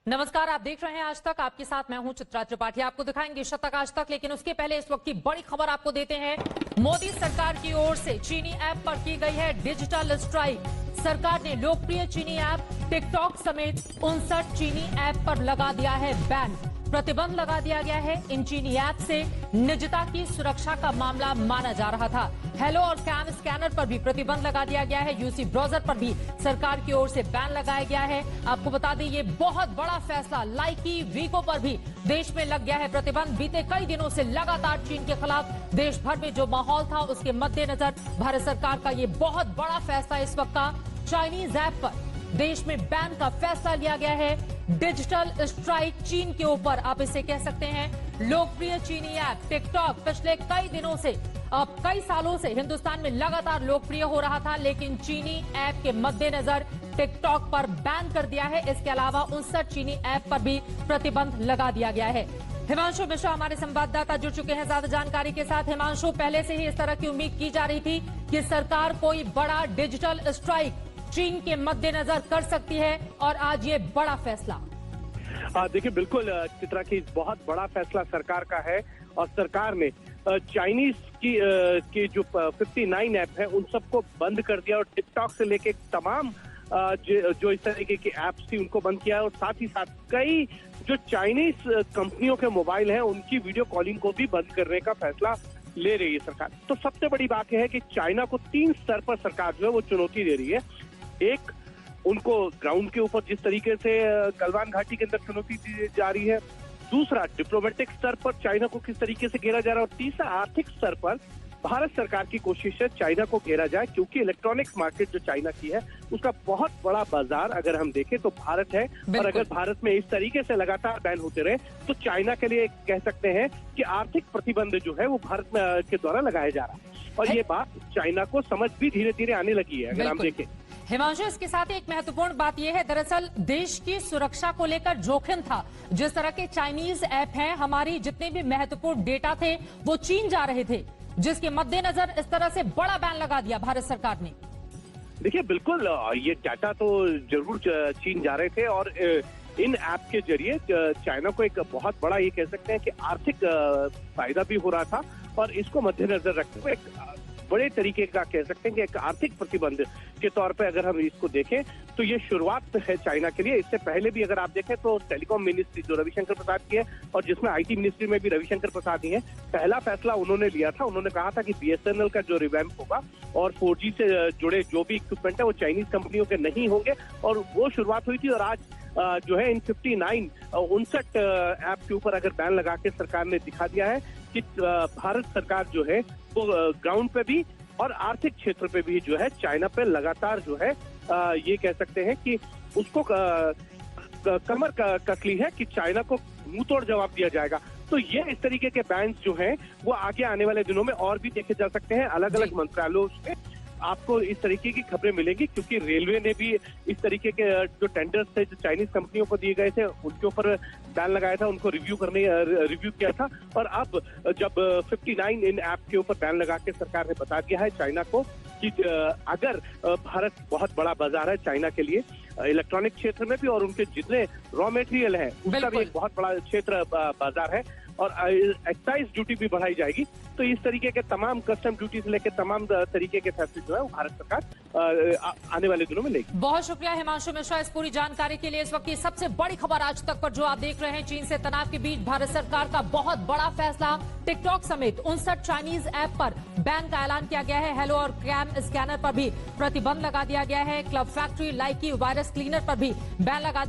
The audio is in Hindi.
नमस्कार, आप देख रहे हैं आज तक। आपके साथ मैं हूं चित्रा त्रिपाठी। आपको दिखाएंगे शतक आज तक, लेकिन उसके पहले इस वक्त की बड़ी खबर आपको देते हैं। मोदी सरकार की ओर से चीनी ऐप पर की गई है डिजिटल स्ट्राइक। सरकार ने लोकप्रिय चीनी ऐप टिकटॉक समेत 59 चीनी ऐप पर लगा दिया है बैन। प्रतिबंध लगा दिया गया है। इन चीनी ऐप से निजता की सुरक्षा का मामला माना जा रहा था। हेलो और कैम स्कैनर पर भी प्रतिबंध लगा दिया गया है। यूसी ब्राउजर पर भी सरकार की ओर से बैन लगाया गया है। आपको बता दें, ये बहुत बड़ा फैसला। लाइकी, वीको पर भी देश में लग गया है प्रतिबंध। बीते कई दिनों से लगातार चीन के खिलाफ देश भर में जो माहौल था, उसके मद्देनजर भारत सरकार का ये बहुत बड़ा फैसला इस वक्त का। चाइनीज ऐप पर देश में बैन का फैसला लिया गया है। डिजिटल स्ट्राइक चीन के ऊपर, आप इसे कह सकते हैं। लोकप्रिय चीनी ऐप टिकटॉक पिछले कई दिनों से, अब कई सालों से हिंदुस्तान में लगातार लोकप्रिय हो रहा था, लेकिन चीनी ऐप के मद्देनजर टिकटॉक पर बैन कर दिया है। इसके अलावा 59 चीनी ऐप पर भी प्रतिबंध लगा दिया गया है। हिमांशु मिश्रा हमारे संवाददाता जुड़ चुके हैं ज्यादा जानकारी के साथ। हिमांशु, पहले से ही इस तरह की उम्मीद की जा रही थी कि सरकार कोई बड़ा डिजिटल स्ट्राइक चीन के मद्देनजर कर सकती है, और आज ये बड़ा फैसला। देखिए, बिल्कुल चित्रा की बहुत बड़ा फैसला सरकार का है। और सरकार ने चाइनीज की जो 59 ऐप है उन सबको बंद कर दिया, और टिकटॉक से लेके तमाम जो इस तरीके की ऐप्स थी उनको बंद किया, और साथ ही साथ कई जो चाइनीज कंपनियों के मोबाइल हैं उनकी वीडियो कॉलिंग को भी बंद करने का फैसला ले रही है सरकार। तो सबसे बड़ी बात यह है कि चाइना को 3 स्तर पर सरकार जो है वो चुनौती दे रही है। एक, उनको ग्राउंड के ऊपर जिस तरीके से गलवान घाटी के अंदर चुनौती दी जा रही है। दूसरा, डिप्लोमेटिक स्तर पर चाइना को किस तरीके से घेरा जा रहा है। और तीसरा, आर्थिक स्तर पर भारत सरकार की कोशिश है चाइना को घेरा जाए, क्योंकि इलेक्ट्रॉनिक्स मार्केट जो चाइना की है उसका बहुत बड़ा बाजार अगर हम देखें तो भारत है। और अगर भारत में इस तरीके से लगातार बैन होते रहे तो चाइना के लिए कह सकते हैं कि आर्थिक प्रतिबंध जो है वो भारत के द्वारा लगाया जा रहा है। और ये बात चाइना को समझ भी धीरे धीरे आने लगी है अगर हम देखें। हिमांशु, इसके साथ एक महत्वपूर्ण बात यह है, दरअसल देश की सुरक्षा को लेकर जोखिम था। जिस तरह के चाइनीज ऐप हैं, हमारी जितने भी महत्वपूर्ण डेटा थे वो चीन जा रहे थे, जिसके मद्देनजर इस तरह से बड़ा बैन लगा दिया भारत सरकार ने। देखिए, बिल्कुल ये डाटा तो जरूर चीन जा रहे थे, और इन ऐप के जरिए चाइना को एक बहुत बड़ा, ये कह सकते हैं कि आर्थिक फायदा भी हो रहा था। और इसको मद्देनजर रखते हुए एक बड़े तरीके का कह सकते हैं कि एक आर्थिक प्रतिबंध के तौर पे अगर हम इसको देखें तो ये शुरुआत है चाइना के लिए। इससे पहले भी अगर आप देखें तो टेलीकॉम मिनिस्ट्री जो रविशंकर प्रसाद की है, और जिसमें आईटी मिनिस्ट्री में भी रविशंकर प्रसाद ही है, पहला फैसला उन्होंने लिया था। उन्होंने कहा था कि बीएसएनएल का जो रिवैम्प होगा और 4G से जुड़े जो भी इक्विपमेंट है वो चाइनीज कंपनियों के नहीं होंगे, और वो शुरुआत हुई थी। और आज जो है इन 59 ऐप के ऊपर अगर बैन लगा के सरकार ने दिखा दिया है कि भारत सरकार जो है वो ग्राउंड पे भी और आर्थिक क्षेत्र पे भी जो है चाइना पे लगातार जो है ये कह सकते हैं कि उसको कमर कस ली है कि चाइना को मुंह तोड़ जवाब दिया जाएगा। तो ये इस तरीके के बैन्स जो हैं वो आगे आने वाले दिनों में और भी देखे जा सकते हैं। अलग अलग मंत्रालयों से आपको इस तरीके की खबरें मिलेंगी, क्योंकि रेलवे ने भी इस तरीके के जो टेंडर्स थे जो चाइनीज कंपनियों को दिए गए थे उनके ऊपर बैन लगाया था, उनको रिव्यू किया था। और अब जब 59 इन ऐप के ऊपर बैन लगा के सरकार ने बता दिया है चाइना को कि अगर भारत बहुत बड़ा बाजार है चाइना के लिए इलेक्ट्रॉनिक क्षेत्र में भी, और उनके जितने रॉ मटेरियल है उसका भी एक बहुत बड़ा क्षेत्र बाजार है, और एक्साइज ड्यूटी भी बढ़ाई जाएगी। तो इस तरीके के तमाम कस्टम ड्यूटी से लेकर तमाम तरीके के फैसले जो है वो भारत सरकार आने वाले दिनों में लेगी। बहुत शुक्रिया हिमांशु मिश्रा इस पूरी जानकारी के लिए। इस वक्त की सबसे बड़ी खबर आज तक पर जो आप देख रहे हैं, चीन से तनाव के बीच भारत सरकार का बहुत बड़ा फैसला। टिकटॉक समेत 59 चाइनीज ऐप पर बैन का ऐलान किया गया है। हेलो और कैम स्कैनर पर भी प्रतिबंध लगा दिया गया है। क्लब फैक्ट्री, लाइकी, वायरस क्लीनर पर भी बैन लगा